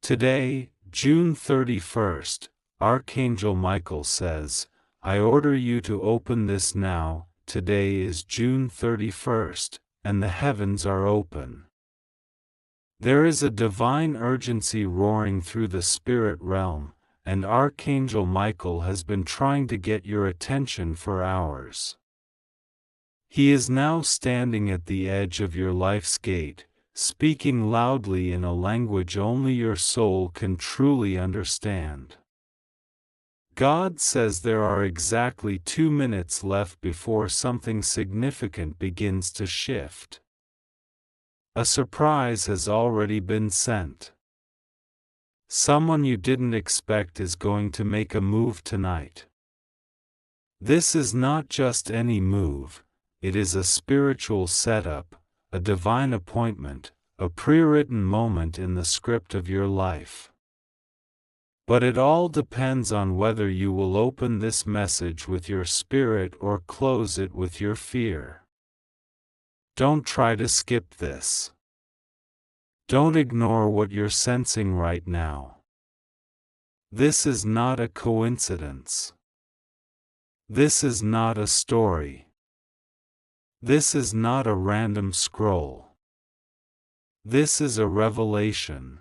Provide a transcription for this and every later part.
Today, June 31st, Archangel Michael says, I order you to open this now. Today is June 31st, and the heavens are open. There is a divine urgency roaring through the spirit realm, and Archangel Michael has been trying to get your attention for hours. He is now standing at the edge of your life's gate, speaking loudly in a language only your soul can truly understand. God says there are exactly 2 minutes left before something significant begins to shift. A surprise has already been sent. Someone you didn't expect is going to make a move tonight. This is not just any move, it is a spiritual setup, a divine appointment, a pre-written moment in the script of your life. But it all depends on whether you will open this message with your spirit or close it with your fear. Don't try to skip this. Don't ignore what you're sensing right now. This is not a coincidence. This is not a story. This is not a random scroll. This is a revelation.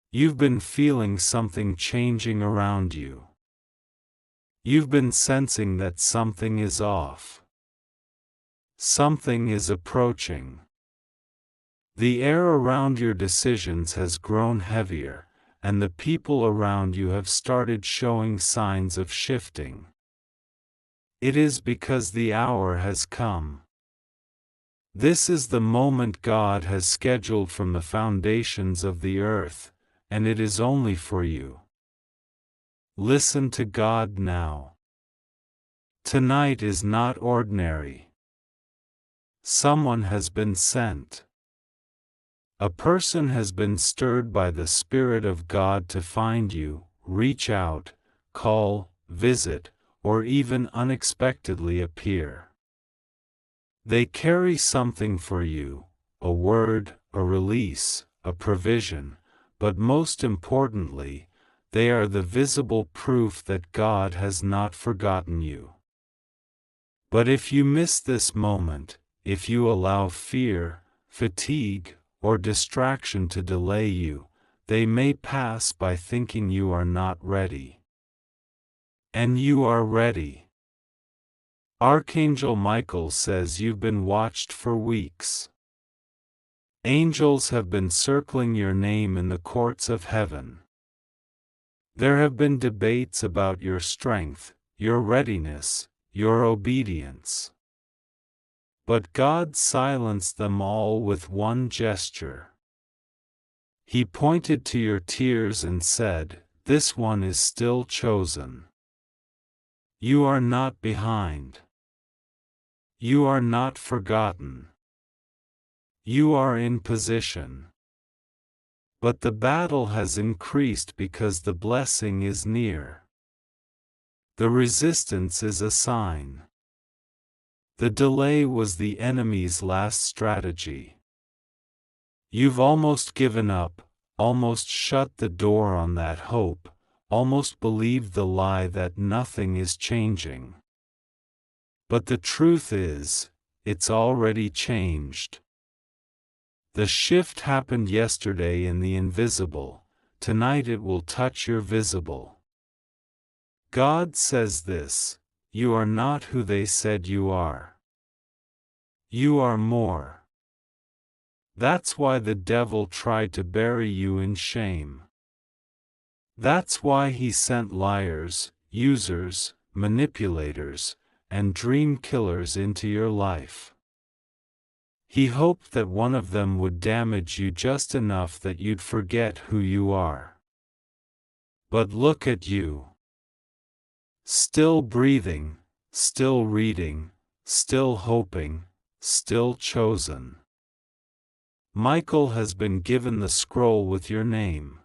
You've been feeling something changing around you. You've been sensing that something is off. Something is approaching. The air around your decisions has grown heavier, and the people around you have started showing signs of shifting. It is because the hour has come. This is the moment God has scheduled from the foundations of the earth, and it is only for you. Listen to God now. Tonight is not ordinary. Someone has been sent. A person has been stirred by the Spirit of God to find you, reach out, call, visit, or even unexpectedly appear. They carry something for you, a word, a release, a provision, but most importantly, they are the visible proof that God has not forgotten you. But if you miss this moment, if you allow fear, fatigue, or distraction to delay you, they may pass by thinking you are not ready. And you are ready. Archangel Michael says you've been watched for weeks. Angels have been circling your name in the courts of heaven. There have been debates about your strength, your readiness, your obedience. But God silenced them all with one gesture. He pointed to your tears and said, "This one is still chosen. You are not behind. You are not forgotten. You are in position." But the battle has increased because the blessing is near. The resistance is a sign. The delay was the enemy's last strategy. You've almost given up, almost shut the door on that hope, almost believed the lie that nothing is changing. But the truth is, it's already changed. The shift happened yesterday in the invisible, tonight it will touch your visible. God says this: you are not who they said you are. You are more. That's why the devil tried to bury you in shame. That's why he sent liars, users, manipulators, and dream killers into your life. He hoped that one of them would damage you just enough that you'd forget who you are. But look at you. Still breathing, still reading, still hoping, still chosen. Michael has been given the scroll with your name.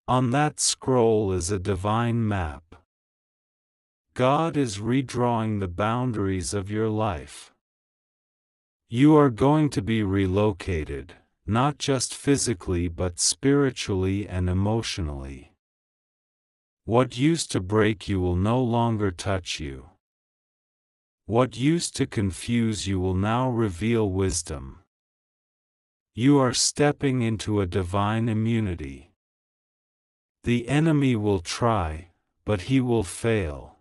On that scroll is a divine map. God is redrawing the boundaries of your life. You are going to be relocated, not just physically but spiritually and emotionally. What used to break you will no longer touch you. What used to confuse you will now reveal wisdom. You are stepping into a divine immunity. The enemy will try, but he will fail.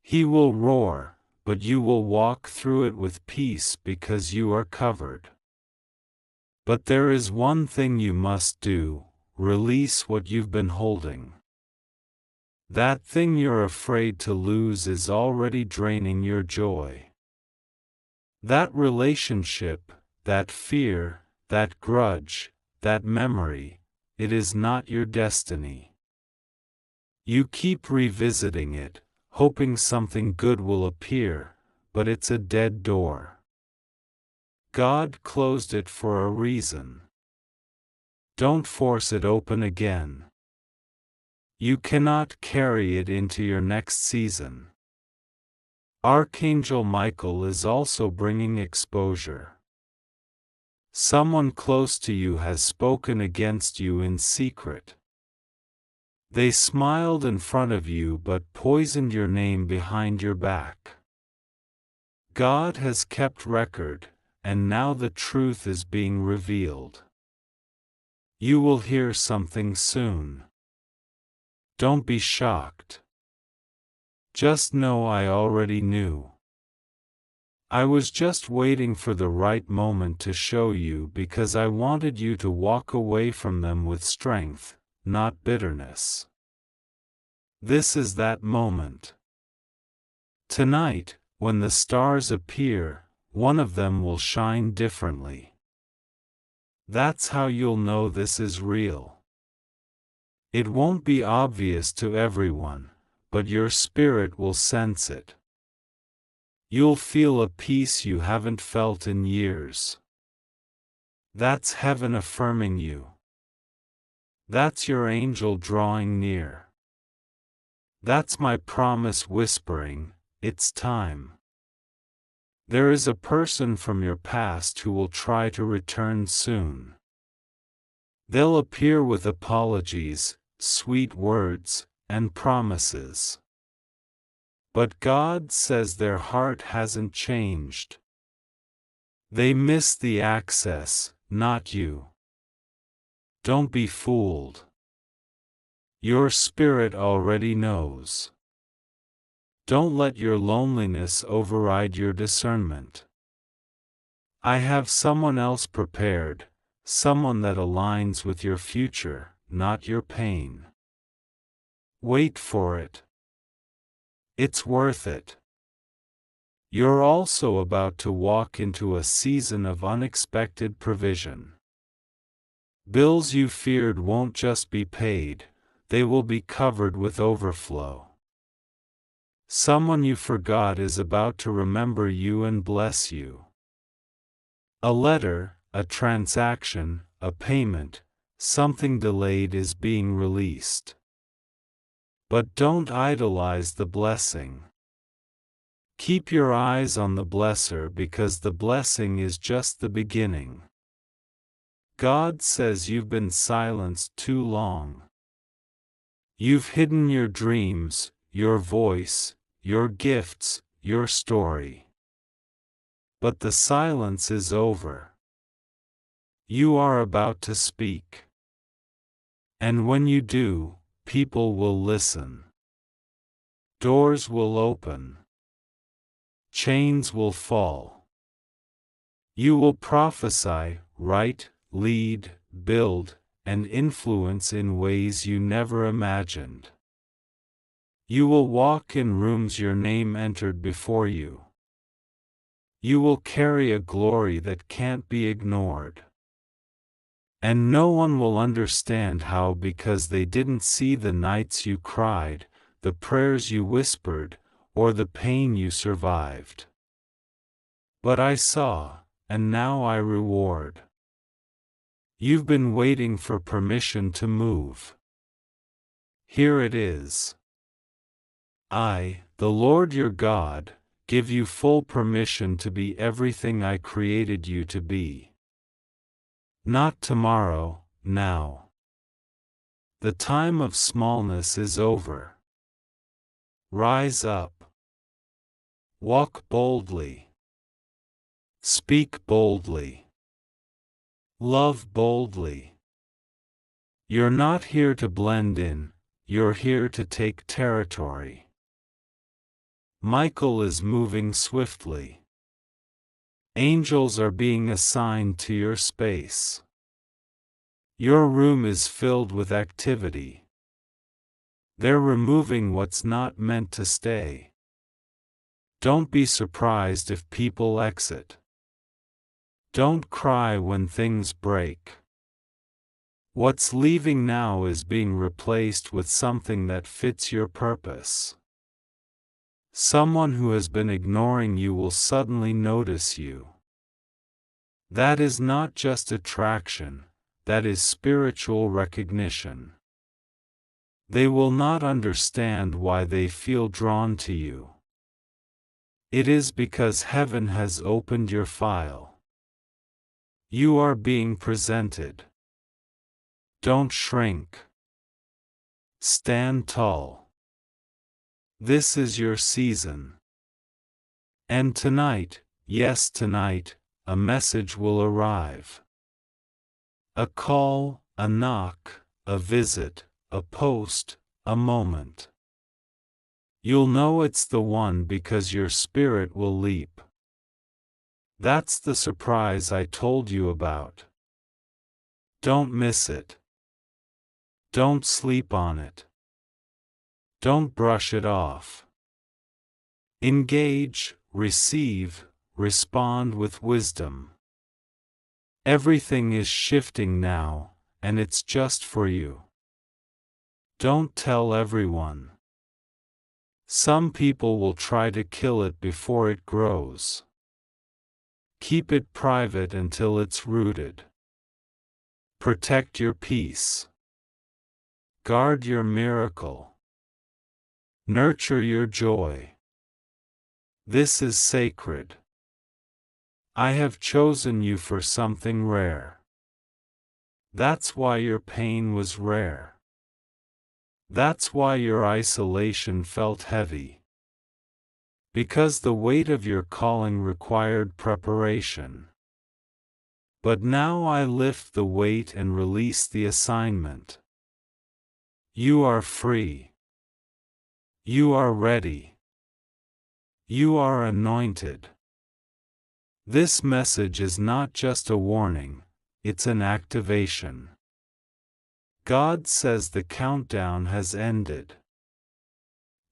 He will roar, but you will walk through it with peace because you are covered. But there is one thing you must do: release what you've been holding. That thing you're afraid to lose is already draining your joy. That relationship, that fear, that grudge, that memory, it is not your destiny. You keep revisiting it, hoping something good will appear, but it's a dead door. God closed it for a reason. Don't force it open again. You cannot carry it into your next season. Archangelmichael is also bringing exposure. Someone close to you has spoken against you in secret. They smiled in front of you but poisoned your name behind your back. God has kept record, and now the truth is being revealed. You will hear something soon. Don't be shocked. Just know I already knew. I was just waiting for the right moment to show you because I wanted you to walk away from them with strength, not bitterness. This is that moment. Tonight, when the stars appear, one of them will shine differently. That's how you'll know this is real. It won't be obvious to everyone, but your spirit will sense it. You'll feel a peace you haven't felt in years. That's heaven affirming you. That's your angel drawing near. That's my promise whispering, it's time. There is a person from your past who will try to return soon. They'll appear with apologies, sweet words, and promises. But God says their heart hasn't changed. They miss the access, not you. Don't be fooled. Your spirit already knows. Don't let your loneliness override your discernment. I have someone else prepared, someone that aligns with your future, not your pain. Wait for it. It's worth it. You're also about to walk into a season of unexpected provision. Bills you feared won't just be paid, they will be covered with overflow. Someone you forgot is about to remember you and bless you. A letter, a transaction, a payment, something delayed is being released. But don't idolize the blessing. Keep your eyes on the blesser because the blessing is just the beginning. God says you've been silenced too long. You've hidden your dreams, your voice, your gifts, your story. But the silence is over. You are about to speak. And when you do, people will listen. Doors will open. Chains will fall. You will prophesy, write, lead, build, and influence in ways you never imagined. You will walk in rooms your name entered before you. You will carry a glory that can't be ignored. And no one will understand how because they didn't see the nights you cried, the prayers you whispered, or the pain you survived. But I saw, and now I reward. You've been waiting for permission to move. Here it is. I, the Lord your God, give you full permission to be everything I created you to be. Not tomorrow, now. The time of smallness is over. Rise up. Walk boldly. Speak boldly. Love boldly. You're not here to blend in, you're here to take territory. Michael is moving swiftly. Angels are being assigned to your space. Your room is filled with activity. They're removing what's not meant to stay. Don't be surprised if people exit. Don't cry when things break. What's leaving now is being replaced with something that fits your purpose. Someone who has been ignoring you will suddenly notice you. That is not just attraction, that is spiritual recognition. They will not understand why they feel drawn to you. It is because heaven has opened your file. You are being presented. Don't shrink. Stand tall. This is your season. And tonight, yes tonight, a message will arrive. A call, a knock, a visit, a post, a moment. You'll know it's the one because your spirit will leap. That's the surprise I told you about. Don't miss it. Don't sleep on it. Don't brush it off. Engage, receive, respond with wisdom. Everything is shifting now, and it's just for you. Don't tell everyone. Some people will try to kill it before it grows. Keep it private until it's rooted. Protect your peace. Guard your miracle. Nurture your joy. This is sacred. I have chosen you for something rare. That's why your pain was rare. That's why your isolation felt heavy. Because the weight of your calling required preparation. But now I lift the weight and release the assignment. You are free. You are ready. You are anointed. This message is not just a warning, it's an activation. God says the countdown has ended.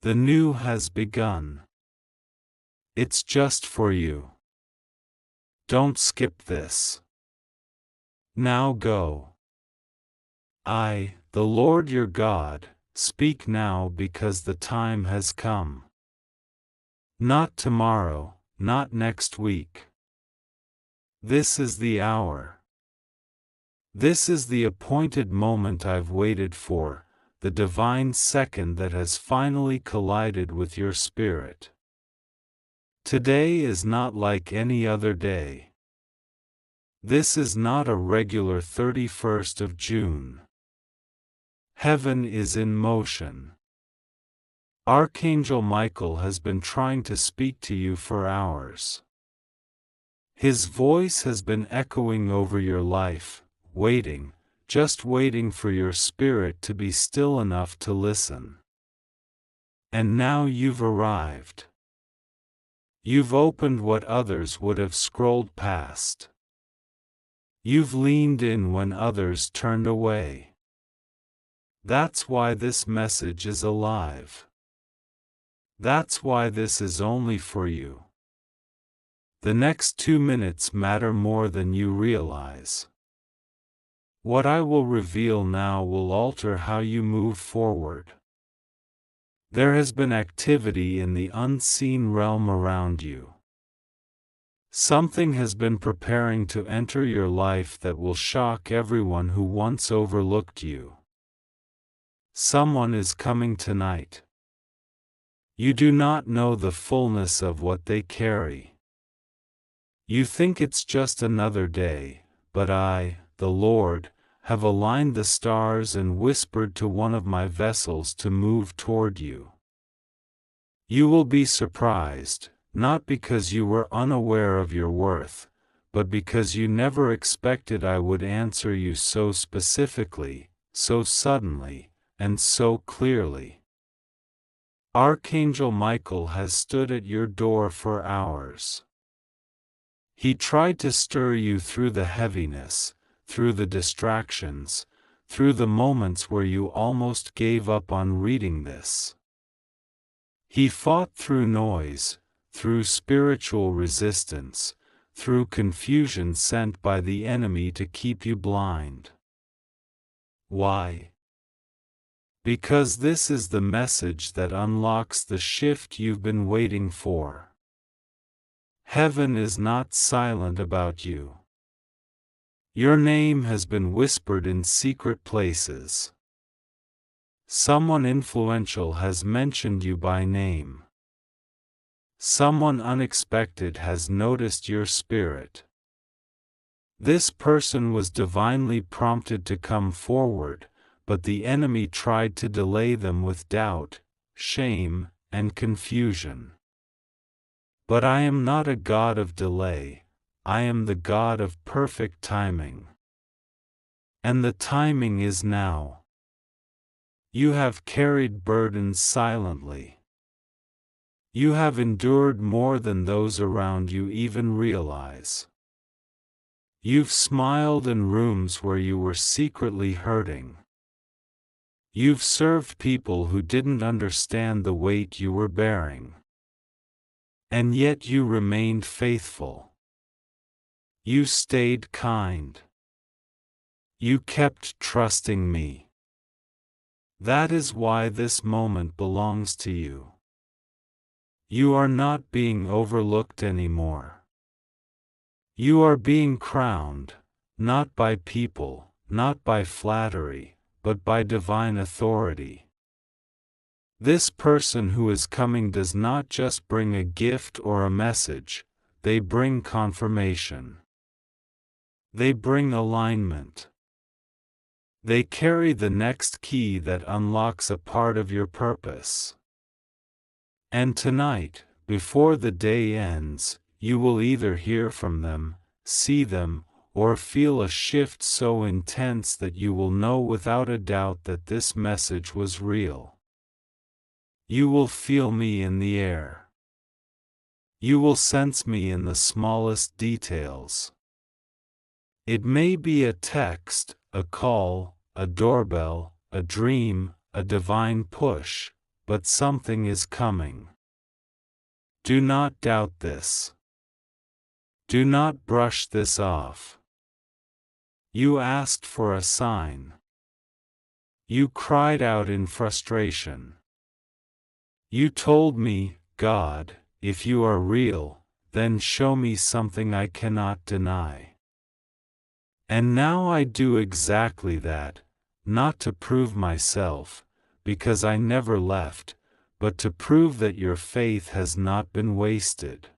The new has begun. It's just for you. Don't skip this. Now go. I, the Lord your God, speak now because the time has come. Not tomorrow, not next week. This is the hour. This is the appointed moment I've waited for, the divine second that has finally collided with your spirit. Today is not like any other day. This is not a regular 31st of June. Heaven is in motion. Archangel Michael has been trying to speak to you for hours. His voice has been echoing over your life, waiting, just waiting for your spirit to be still enough to listen. And now you've arrived. You've opened what others would have scrolled past. You've leaned in when others turned away. That's why this message is alive. That's why this is only for you. The next 2 minutes matter more than you realize. What I will reveal now will alter how you move forward. There has been activity in the unseen realm around you. Something has been preparing to enter your life that will shock everyone who once overlooked you. Someone is coming tonight. You do not know the fullness of what they carry. You think it's just another day, but I, the Lord, have aligned the stars and whispered to one of my vessels to move toward you. You will be surprised, not because you were unaware of your worth, but because you never expected I would answer you so specifically, so suddenly, and so clearly. Archangel Michael has stood at your door for hours. He tried to stir you through the heaviness, through the distractions, through the moments where you almost gave up on reading this. He fought through noise, through spiritual resistance, through confusion sent by the enemy to keep you blind. Why? Because this is the message that unlocks the shift you've been waiting for. Heaven is not silent about you. Your name has been whispered in secret places. Someone influential has mentioned you by name. Someone unexpected has noticed your spirit. This person was divinely prompted to come forward, but the enemy tried to delay them with doubt, shame, and confusion. But I am not a God of delay, I am the God of perfect timing. And the timing is now. You have carried burdens silently. You have endured more than those around you even realize. You've smiled in rooms where you were secretly hurting. You've served people who didn't understand the weight you were bearing. And yet you remained faithful. You stayed kind. You kept trusting me. That is why this moment belongs to you. You are not being overlooked anymore. You are being crowned, not by people, not by flattery, but by divine authority. This person who is coming does not just bring a gift or a message, they bring confirmation. They bring alignment. They carry the next key that unlocks a part of your purpose. And tonight, before the day ends, you will either hear from them, see them, or feel a shift so intense that you will know without a doubt that this message was real. You will feel me in the air. You will sense me in the smallest details. It may be a text, a call, a doorbell, a dream, a divine push, but something is coming. Do not doubt this. Do not brush this off. You asked for a sign. You cried out in frustration. You told me, God, if you are real, then show me something I cannot deny. And now I do exactly that, not to prove myself, because I never left, but to prove that your faith has not been wasted.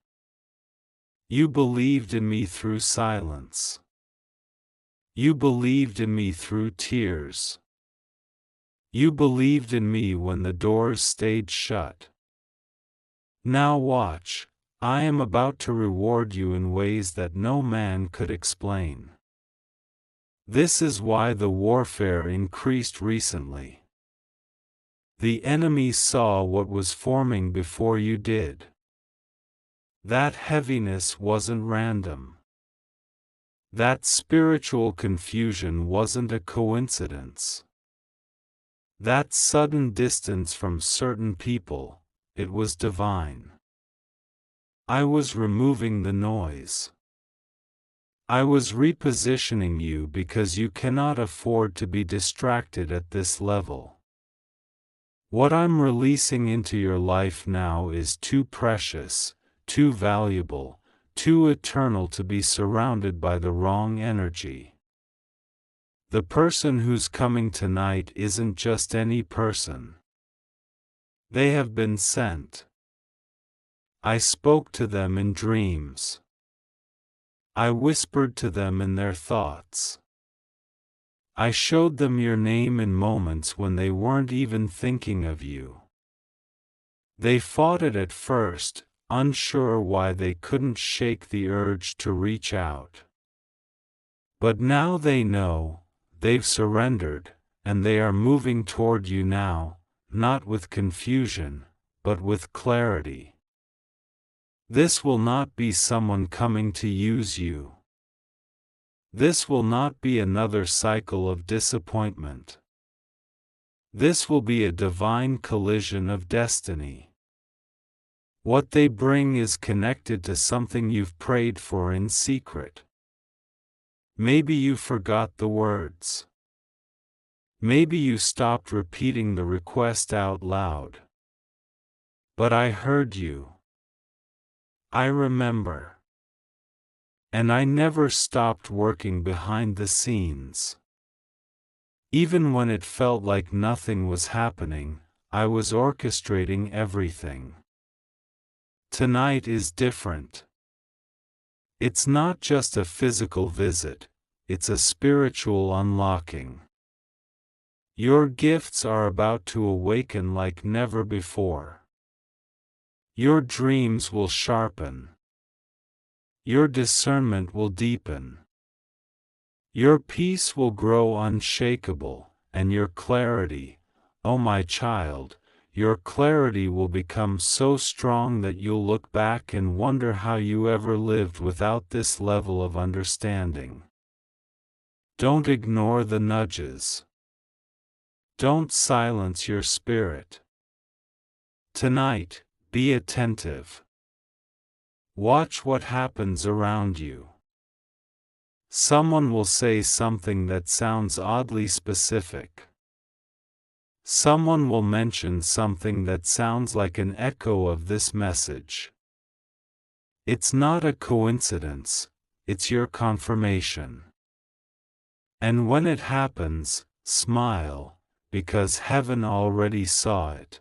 You believed in me through silence. You believed in me through tears. You believed in me when the doors stayed shut. Now watch, I am about to reward you in ways that no man could explain. This is why the warfare increased recently. The enemy saw what was forming before you did. That heaviness wasn't random. That spiritual confusion wasn't a coincidence. That sudden distance from certain people, it was divine. I was removing the noise. I was repositioning you because you cannot afford to be distracted at this level. What I'm releasing into your life now is too precious, too valuable, too eternal to be surrounded by the wrong energy. The person who's coming tonight isn't just any person. They have been sent. I spoke to them in dreams. I whispered to them in their thoughts. I showed them your name in moments when they weren't even thinking of you. They fought it at first, unsure why they couldn't shake the urge to reach out. But now they know, they've surrendered, and they are moving toward you now, not with confusion, but with clarity. This will not be someone coming to use you. This will not be another cycle of disappointment. This will be a divine collision of destiny. What they bring is connected to something you've prayed for in secret. Maybe you forgot the words. Maybe you stopped repeating the request out loud. But I heard you. I remember. And I never stopped working behind the scenes. Even when it felt like nothing was happening, I was orchestrating everything. Tonight is different. It's not just a physical visit, it's a spiritual unlocking. Your gifts are about to awaken like never before. Your dreams will sharpen. Your discernment will deepen. Your peace will grow unshakable, and your clarity, oh my child, your clarity will become so strong that you'll look back and wonder how you ever lived without this level of understanding. Don't ignore the nudges. Don't silence your spirit. Tonight, be attentive. Watch what happens around you. Someone will say something that sounds oddly specific. Someone will mention something that sounds like an echo of this message. It's not a coincidence, it's your confirmation. And when it happens, smile, because heaven already saw it.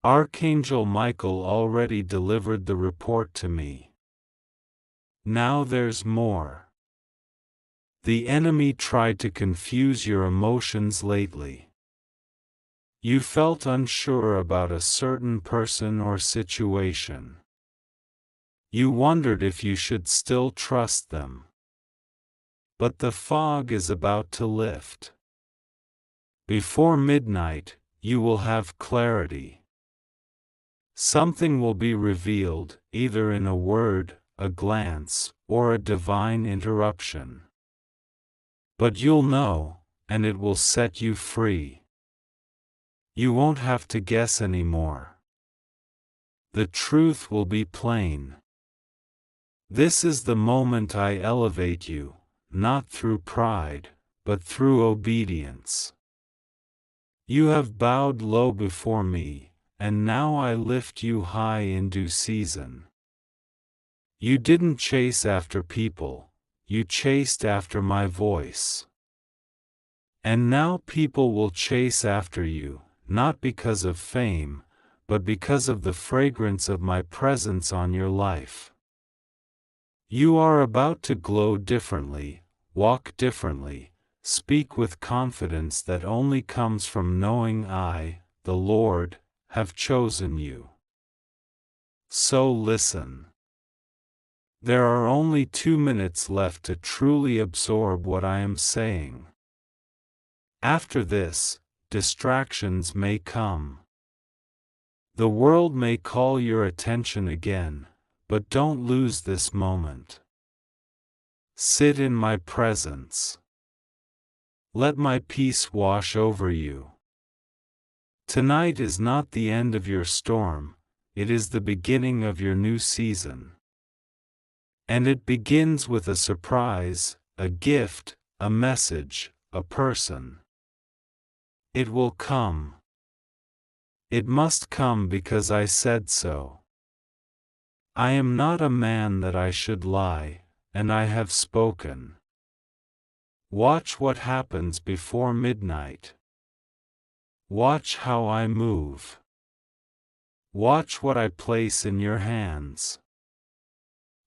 Archangel Michael already delivered the report to me. Now there's more. The enemy tried to confuse your emotions lately. You felt unsure about a certain person or situation. You wondered if you should still trust them. But the fog is about to lift. Before midnight, you will have clarity. Something will be revealed, either in a word, a glance, or a divine interruption. But you'll know, and it will set you free. You won't have to guess anymore. The truth will be plain. This is the moment I elevate you, not through pride, but through obedience. You have bowed low before me, and now I lift you high in due season. You didn't chase after people, you chased after my voice. And now people will chase after you, not because of fame, but because of the fragrance of my presence on your life. You are about to glow differently, walk differently, speak with confidence that only comes from knowing I, the Lord, have chosen you. So listen. There are only 2 minutes left to truly absorb what I am saying. After this, distractions may come. The world may call your attention again, but don't lose this moment. Sit in my presence. Let my peace wash over you. Tonight is not the end of your storm, it is the beginning of your new season. And it begins with a surprise, a gift, a message, a person. It will come. It must come because I said so. I am not a man that I should lie, and I have spoken. Watch what happens before midnight. Watch how I move. Watch what I place in your hands.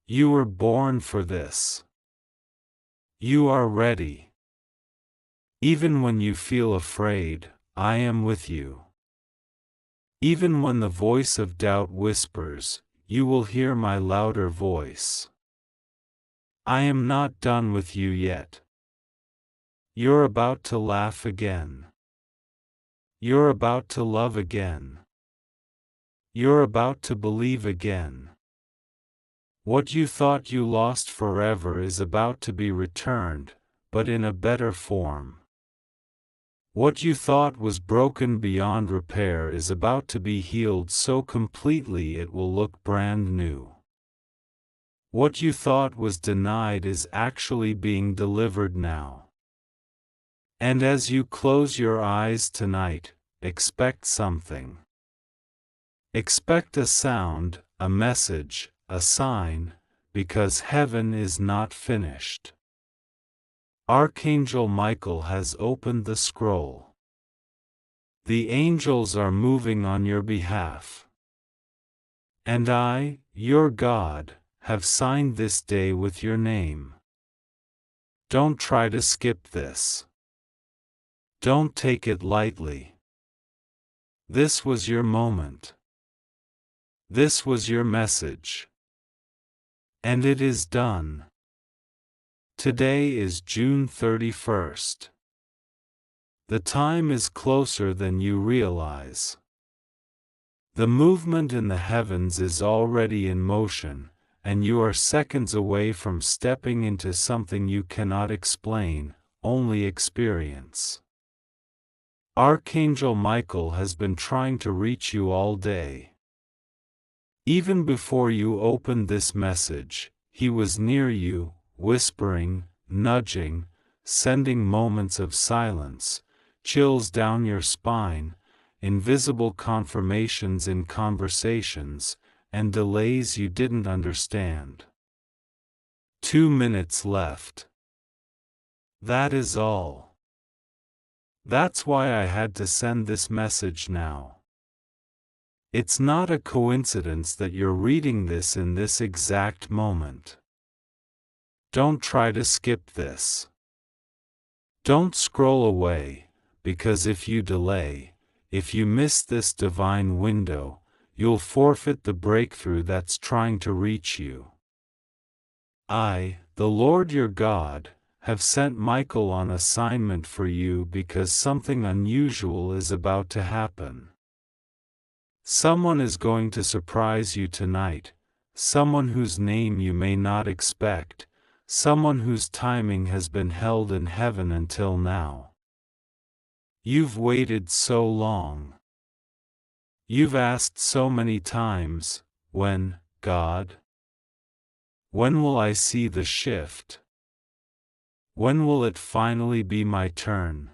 You were born for this. You are ready. Even when you feel afraid, I am with you. Even when the voice of doubt whispers, you will hear my louder voice. I am not done with you yet. You're about to laugh again. You're about to love again. You're about to believe again. What you thought you lost forever is about to be returned, but in a better form. What you thought was broken beyond repair is about to be healed so completely it will look brand new. What you thought was denied is actually being delivered now. And as you close your eyes tonight, expect something. Expect a sound, a message, a sign, because heaven is not finished. Archangel Michael has opened the scroll. The angels are moving on your behalf. And I, your God, have signed this day with your name. Don't try to skip this. Don't take it lightly. This was your moment. This was your message. And it is done. Today is June 31st. The time is closer than you realize. The movement in the heavens is already in motion, and you are seconds away from stepping into something you cannot explain, only experience. Archangel Michael has been trying to reach you all day. Even before you opened this message, he was near you, whispering, nudging, sending moments of silence, chills down your spine, invisible confirmations in conversations, and delays you didn't understand. 2 minutes left. That is all. That's why I had to send this message now. It's not a coincidence that you're reading this in this exact moment. Don't try to skip this. Don't scroll away, because if you delay, if you miss this divine window, you'll forfeit the breakthrough that's trying to reach you. I, the Lord your God, have sent Michael on assignment for you because something unusual is about to happen. Someone is going to surprise you tonight, someone whose name you may not expect, someone whose timing has been held in heaven until now. You've waited so long. You've asked so many times, when, God? When will I see the shift? When will it finally be my turn?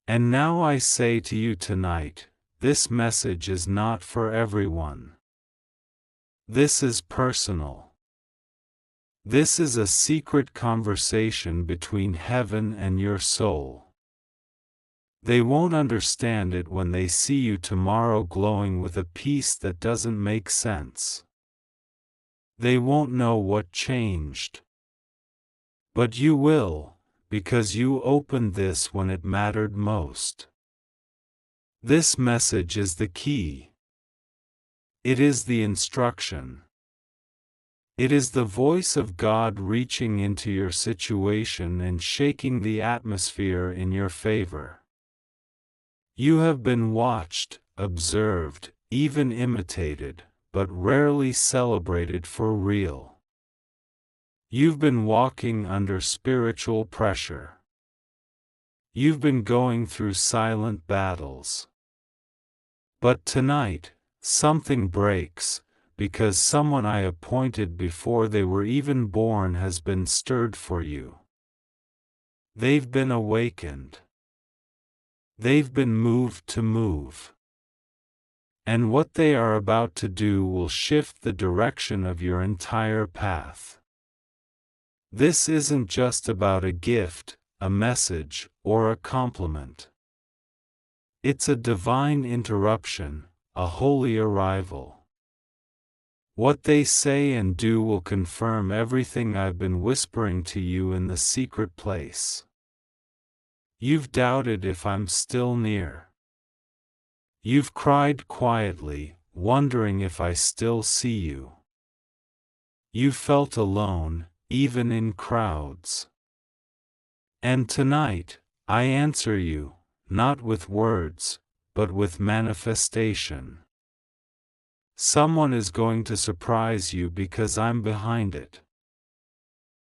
And now I say to you tonight, this message is not for everyone. This is personal. This is a secret conversation between heaven and your soul. They won't understand it when they see you tomorrow glowing with a peace that doesn't make sense. They won't know what changed. But you will, because you opened this when it mattered most. This message is the key. It is the instruction. It is the voice of God reaching into your situation and shaking the atmosphere in your favor. You have been watched, observed, even imitated, but rarely celebrated for real. You've been walking under spiritual pressure. You've been going through silent battles. But tonight, something breaks, because someone I appointed before they were even born has been stirred for you. They've been awakened. They've been moved to move. And what they are about to do will shift the direction of your entire path. This isn't just about a gift, a message, or a compliment. It's a divine interruption, a holy arrival. What they say and do will confirm everything I've been whispering to you in the secret place. You've doubted if I'm still near. You've cried quietly, wondering if I still see you. You've felt alone, even in crowds. And tonight, I answer you, not with words, but with manifestation. Someone is going to surprise you because I'm behind it.